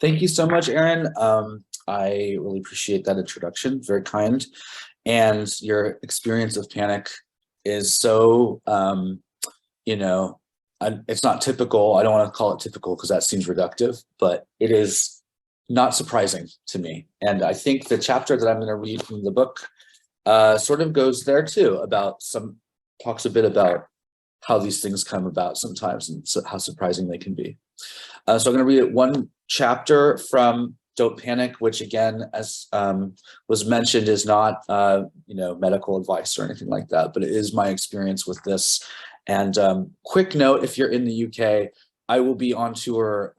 Thank you so much, Erin. I really appreciate that introduction. Very kind. And your experience of panic is so, it's not typical. I don't want to call it typical because that seems reductive, but it is not surprising to me. And I think the chapter that I'm going to read from the book sort of goes there too, talks a bit about how these things come about sometimes and how surprising they can be. So I'm going to read one chapter from Don't Panic, which again, as was mentioned, is not medical advice or anything like that, but it is my experience with this. And quick note, if you're in the UK, I will be on tour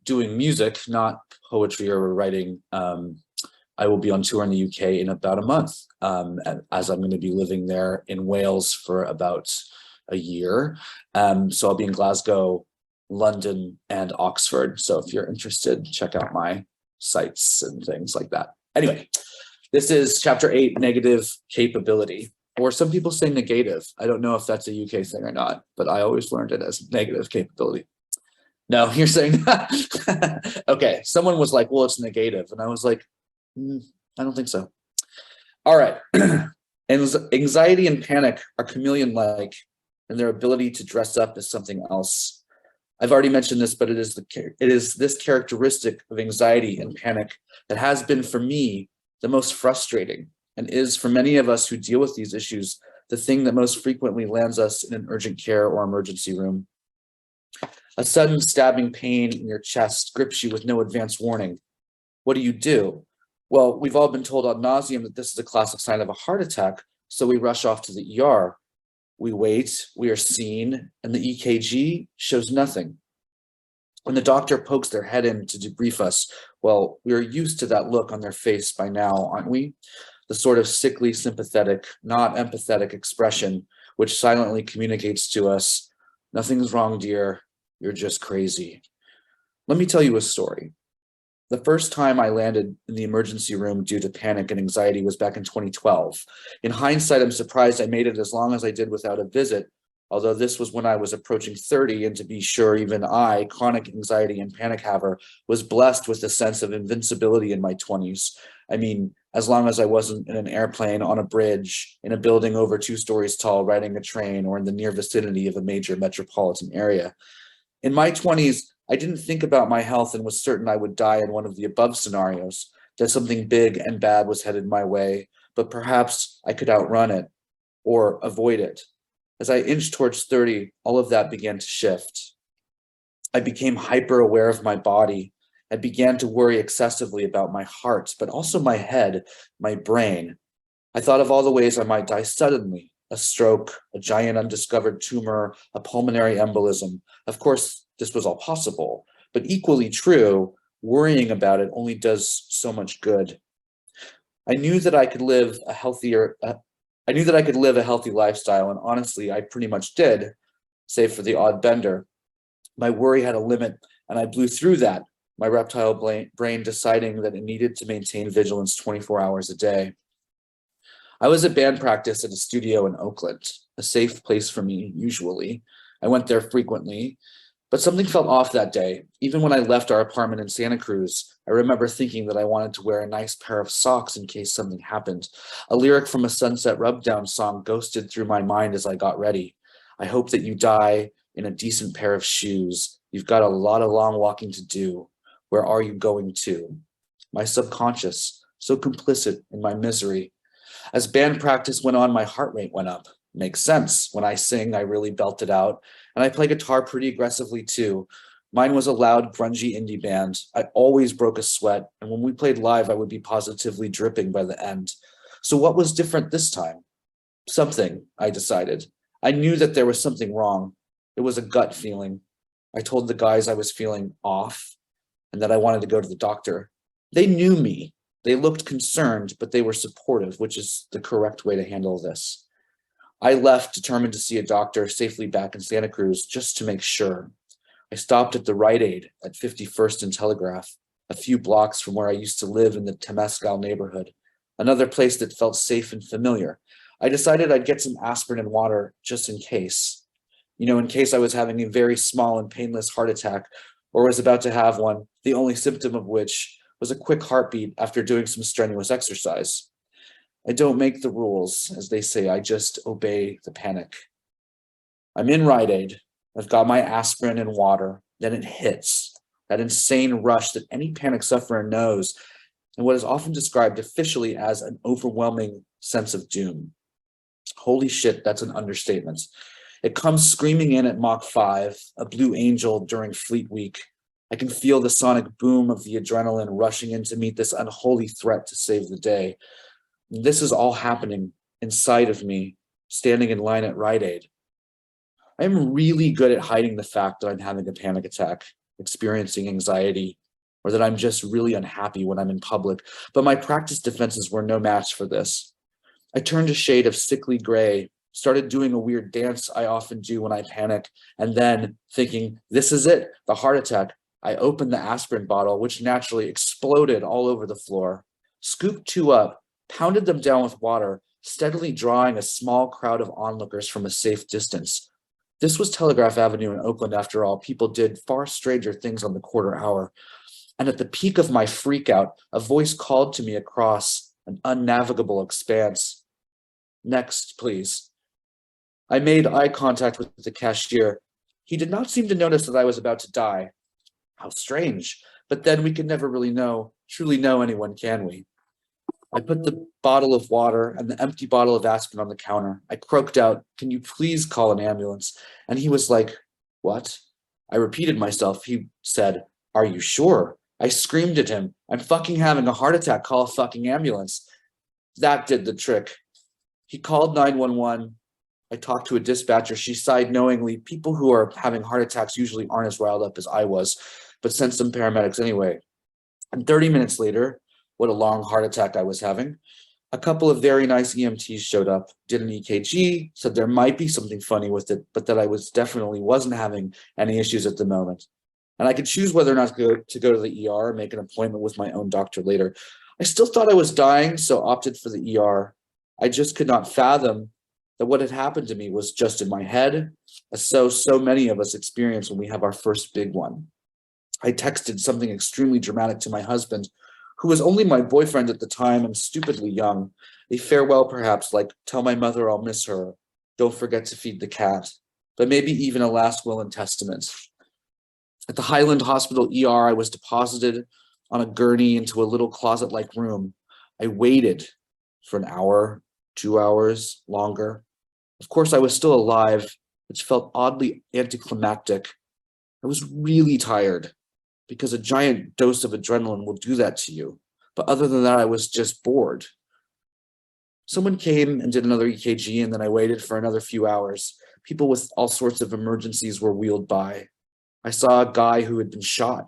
doing music, not poetry or writing. I will be on tour in the UK in about a month, as I'm going to be living there in Wales for about a year. So I'll be in Glasgow, London, and Oxford. So if you're interested, check out my sites and things like that. Anyway, this is chapter 8, negative capability, or some people say negative. I don't know if that's a UK thing or not, but I always learned it as negative capability. No, you're saying that? Okay, someone was like, well, it's negative. And I was like, I don't think so. All right. Anxiety and panic are chameleon-like in their ability to dress up as something else. I've already mentioned this, but it is this characteristic of anxiety and panic that has been for me the most frustrating, and is for many of us who deal with these issues the thing that most frequently lands us in an urgent care or emergency room. A sudden stabbing pain in your chest grips you with no advance warning. What do? Well, we've all been told ad nauseum that this is a classic sign of a heart attack, so we rush off to the ER. We wait, we are seen, and the EKG shows nothing. When the doctor pokes their head in to debrief us, well, we are used to that look on their face by now, aren't we? The sort of sickly, sympathetic, not empathetic expression, which silently communicates to us, nothing's wrong, dear, you're just crazy. Let me tell you a story. The first time I landed in the emergency room due to panic and anxiety was back in 2012. In hindsight, I'm surprised I made it as long as I did without a visit, although this was when I was approaching 30, and to be sure, even I, chronic anxiety and panic haver, was blessed with a sense of invincibility in my 20s. I mean, as long as I wasn't in an airplane, on a bridge, in a building over 2 stories tall, riding a train, or in the near vicinity of a major metropolitan area. In my 20s, I didn't think about my health and was certain I would die in one of the above scenarios, that something big and bad was headed my way, but perhaps I could outrun it or avoid it. As I inched towards 30, all of that began to shift. I became hyper aware of my body. I began to worry excessively about my heart, but also my head, my brain. I thought of all the ways I might die suddenly. A stroke, a giant undiscovered tumor, a pulmonary embolism. Of course, this was all possible, but equally true, worrying about it only does so much good. I knew that I could live a healthy lifestyle, and honestly, I pretty much did, save for the odd bender. My worry had a limit, and I blew through that, my reptile brain deciding that it needed to maintain vigilance 24 hours a day. I was at band practice at a studio in Oakland, a safe place for me, usually. I went there frequently, but something felt off that day. Even when I left our apartment in Santa Cruz, I remember thinking that I wanted to wear a nice pair of socks in case something happened. A lyric from a Sunset Rubdown song ghosted through my mind as I got ready. I hope that you die in a decent pair of shoes. You've got a lot of long walking to do. Where are you going to? My subconscious, so complicit in my misery. As band practice went on, my heart rate went up. Makes sense. When I sing, I really belt it out. And I play guitar pretty aggressively too. Mine was a loud, grungy indie band. I always broke a sweat. And when we played live, I would be positively dripping by the end. So what was different this time? Something, I decided. I knew that there was something wrong. It was a gut feeling. I told the guys I was feeling off and that I wanted to go to the doctor. They knew me. They looked concerned, but they were supportive, which is the correct way to handle this. I left determined to see a doctor safely back in Santa Cruz just to make sure. I stopped at the Rite Aid at 51st and Telegraph, a few blocks from where I used to live in the Temescal neighborhood, another place that felt safe and familiar. I decided I'd get some aspirin and water just in case. In case I was having a very small and painless heart attack, or was about to have one, the only symptom of which was a quick heartbeat after doing some strenuous exercise. I don't make the rules, as they say, I just obey the panic. I'm in Rite Aid. I've got my aspirin and water. Then it hits, that insane rush that any panic sufferer knows, and what is often described officially as an overwhelming sense of doom. Holy shit, that's an understatement. It comes screaming in at Mach 5, a Blue Angel during Fleet Week. I can feel the sonic boom of the adrenaline rushing in to meet this unholy threat to save the day. This is all happening inside of me, standing in line at Rite Aid. I'm really good at hiding the fact that I'm having a panic attack, experiencing anxiety, or that I'm just really unhappy when I'm in public, but my practice defenses were no match for this. I turned a shade of sickly gray, started doing a weird dance I often do when I panic, and then, thinking, this is it, the heart attack, I opened the aspirin bottle, which naturally exploded all over the floor, scooped 2 up, pounded them down with water, steadily drawing a small crowd of onlookers from a safe distance. This was Telegraph Avenue in Oakland, after all. People did far stranger things on the quarter hour. And at the peak of my freakout, a voice called to me across an unnavigable expanse. Next, please. I made eye contact with the cashier. He did not seem to notice that I was about to die. How strange. But then we can never really truly know anyone, can we? I put the bottle of water and the empty bottle of aspirin on the counter. I croaked out, "Can you please call an ambulance?" And he was like, "What?" I repeated myself. He said, "Are you sure?" I screamed at him, "I'm fucking having a heart attack. Call a fucking ambulance." That did the trick. He called 911. I talked to a dispatcher. She sighed knowingly. People who are having heart attacks usually aren't as riled up as I was, but sent some paramedics anyway. And 30 minutes later, what a long heart attack I was having, a couple of very nice EMTs showed up, did an EKG, said there might be something funny with it, but that I definitely wasn't having any issues at the moment. And I could choose whether or not to go to the ER and make an appointment with my own doctor later. I still thought I was dying, so opted for the ER. I just could not fathom that what had happened to me was just in my head, as so many of us experience when we have our first big one. I texted something extremely dramatic to my husband, who was only my boyfriend at the time and stupidly young. A farewell, perhaps, like, "Tell my mother I'll miss her. Don't forget to feed the cat." But maybe even a last will and testament. At the Highland Hospital ER, I was deposited on a gurney into a little closet-like room. I waited for an hour, 2 hours, longer. Of course, I was still alive, which felt oddly anticlimactic. I was really tired, because a giant dose of adrenaline will do that to you. But other than that, I was just bored. Someone came and did another EKG, and then I waited for another few hours. People with all sorts of emergencies were wheeled by. I saw a guy who had been shot.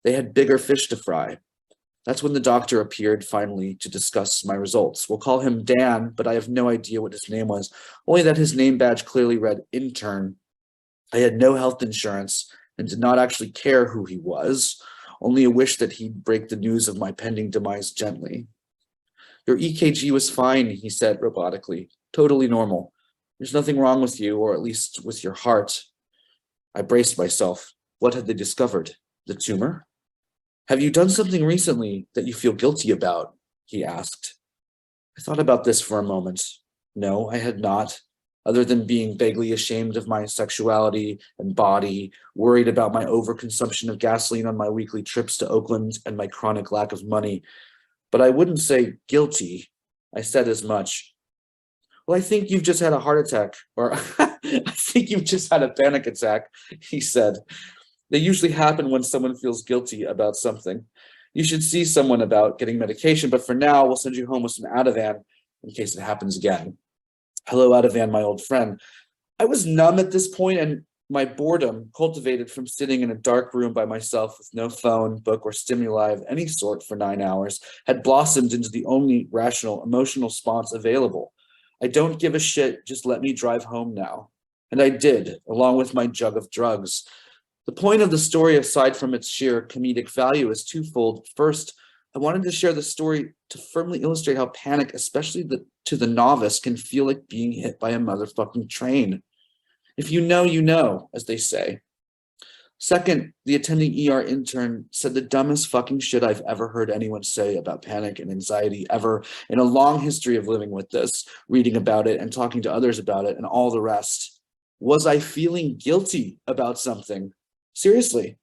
They had bigger fish to fry. That's when the doctor appeared finally to discuss my results. We'll call him Dan, but I have no idea what his name was, only that his name badge clearly read intern. I had no health insurance and did not actually care who he was, only a wish that he'd break the news of my pending demise gently. "Your EKG was fine," he said robotically. "Totally normal. There's nothing wrong with you, or at least with your heart." I braced myself. What had they discovered? The tumor? "Have you done something recently that you feel guilty about?" he asked. I thought about this for a moment. No, I had not, other than being vaguely ashamed of my sexuality and body, worried about my overconsumption of gasoline on my weekly trips to Oakland, and my chronic lack of money. But I wouldn't say guilty. I said as much. "Well, I think you've just had a heart attack," or "I think you've just had a panic attack," he said. They usually happen when someone feels guilty about something. You should see someone about getting medication, but for now, we'll send you home with some Ativan in case it happens again. Hello, Ativan, my old friend. I was numb at this point, and my boredom, cultivated from sitting in a dark room by myself with no phone, book, or stimuli of any sort for 9 hours, had blossomed into the only rational emotional response available. I don't give a shit, just let me drive home now. And I did, along with my jug of drugs. The point of the story, aside from its sheer comedic value, is twofold. First, I wanted to share the story to firmly illustrate how panic, especially to the novice, can feel like being hit by a motherfucking train. If you know, you know, as they say. Second, the attending ER intern said the dumbest fucking shit I've ever heard anyone say about panic and anxiety ever in a long history of living with this, reading about it and talking to others about it and all the rest. Was I feeling guilty about something? Seriously.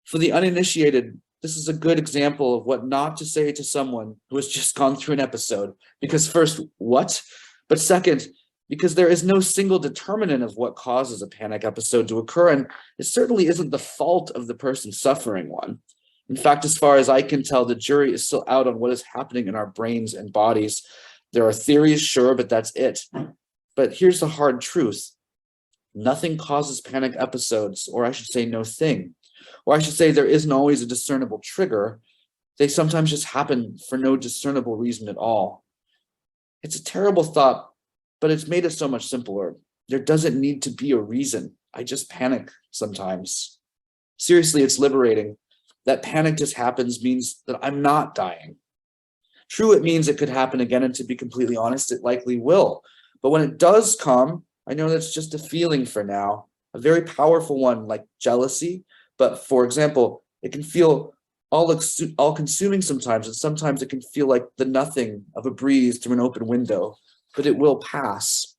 For the uninitiated, this is a good example of what not to say to someone who has just gone through an episode. Because first, what? But second, because there is no single determinant of what causes a panic episode to occur, and it certainly isn't the fault of the person suffering one. In fact, as far as I can tell, the jury is still out on what is happening in our brains and bodies. There are theories, sure, but that's it. But here's the hard truth. Nothing causes panic episodes, or I should say no thing. Or I should say there isn't always a discernible trigger. They sometimes just happen for no discernible reason at all. It's a terrible thought, but it's made it so much simpler. There doesn't need to be a reason. I just panic sometimes. Seriously, it's liberating. That panic just happens means that I'm not dying. True, it means it could happen again, and to be completely honest, it likely will. But when it does come, I know that's just a feeling for now, a very powerful one like jealousy. But for example, it can feel all-consuming sometimes, and sometimes it can feel like the nothing of a breeze through an open window. But it will pass.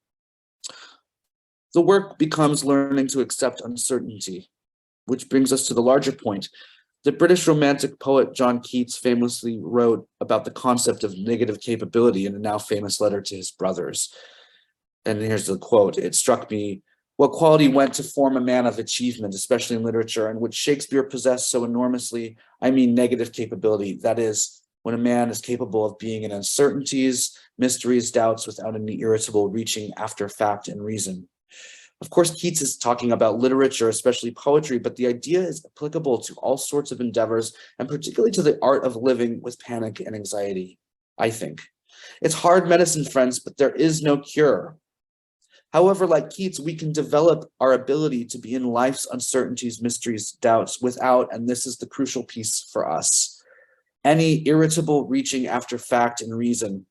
The work becomes learning to accept uncertainty, which brings us to the larger point. The British romantic poet John Keats famously wrote about the concept of negative capability in a now famous letter to his brothers. And here's the quote. It struck me, what quality went to form a man of achievement, especially in literature, and which Shakespeare possessed so enormously? I mean negative capability. That is, when a man is capable of being in uncertainties, mysteries, doubts, without any irritable reaching after fact and reason. Of course, Keats is talking about literature, especially poetry, but the idea is applicable to all sorts of endeavors, and particularly to the art of living with panic and anxiety, I think. It's hard medicine, friends, but there is no cure. However, like Keats, we can develop our ability to be in life's uncertainties, mysteries, doubts, without, and this is the crucial piece for us, any irritable reaching after fact and reason.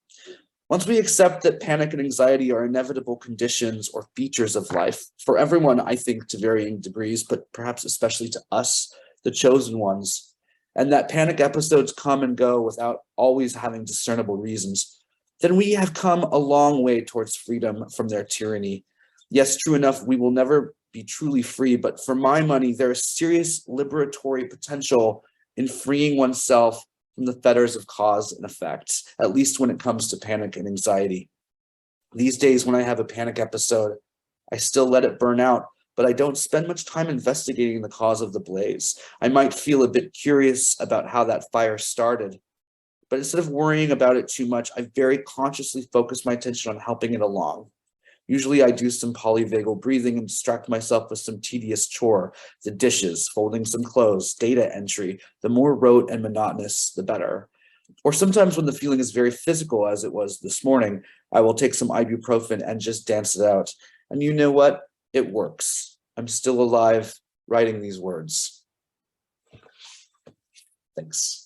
Once we accept that panic and anxiety are inevitable conditions or features of life, for everyone, I think, to varying degrees, but perhaps especially to us, the chosen ones, and that panic episodes come and go without always having discernible reasons, then we have come a long way towards freedom from their tyranny. Yes, true enough, we will never be truly free, but for my money, there is serious liberatory potential in freeing oneself from the fetters of cause and effect, at least when it comes to panic and anxiety. These days, when I have a panic episode, I still let it burn out, but I don't spend much time investigating the cause of the blaze. I might feel a bit curious about how that fire started, but instead of worrying about it too much, I very consciously focus my attention on helping it along. Usually I do some polyvagal breathing and distract myself with some tedious chore, the dishes, folding some clothes, data entry. The more rote and monotonous, the better. Or sometimes when the feeling is very physical, as it was this morning, I will take some ibuprofen and just dance it out. And you know what? It works. I'm still alive writing these words. Thanks.